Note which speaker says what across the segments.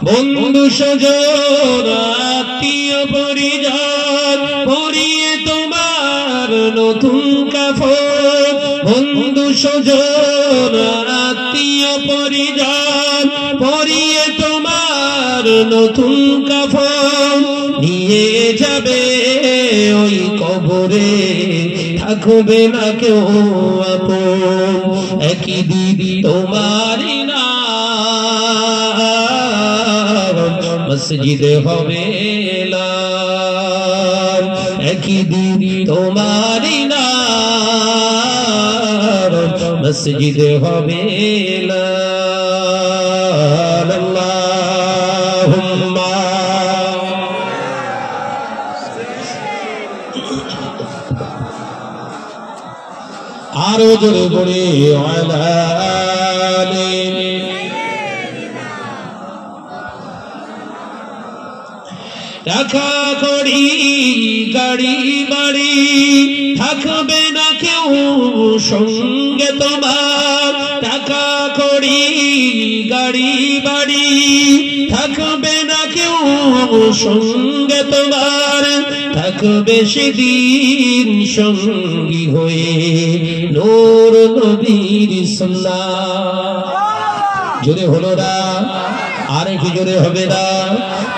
Speaker 1: বন্ধু স্বজন আত্মীয় পরিজন পরিয়ে তোমার নতুন কাফন। বন্ধু স্বজন আত্মীয় পরিজন পরিয়ে তোমার নতুন কাফন নিয়ে যাবে ওই কবরে, থাকবে না কেউ আপন। একই দিদি তোমারই নাম মসজিদে হবে এলান। একই দিদি তোমারই নাম মসজিদে হবে এলান। আল্লাহুম্মা আরো জোরে বলে টাকা কড়ি গাড়ি বাড়ি থাকবে না কেউ সঙ্গে তোমার। টাকা কড়ি গাড়ি বাড়ি থাকবে না কেউ সঙ্গে তোমার। থাকবে সেদিন সঙ্গী হয়ে নূর নবীর সুন্নাহ। জোরে হলো না, আরে কি জোরে হবে না?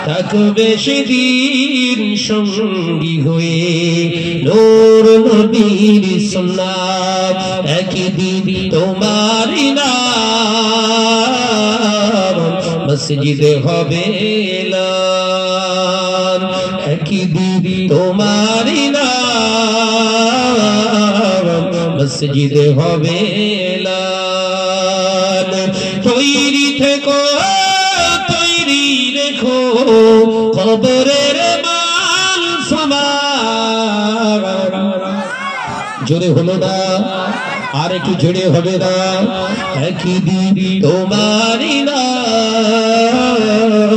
Speaker 1: থাকবে সেদিন সঙ্গী হয়ে নূর নবীর সুন্নাহ। একই দিন তোমারই নাম মসজিদে হবে এলান। একই দিন তোমারই নাম মসজিদে হবে এলান। তৈরি থেকো তৈরি রেখো কবরের মাল সামান। জোরে হলো না, আর একটু জোরে হবে না? একই দিন তোমারই নাম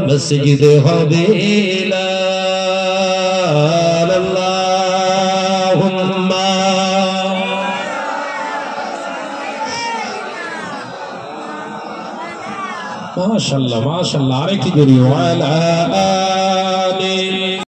Speaker 1: মসজিদে হবে এলান। আল্লাহুম্মা মাশাআল্লাহ মাশাআল্লাহ, আরেকটু জোরে ওয়ালা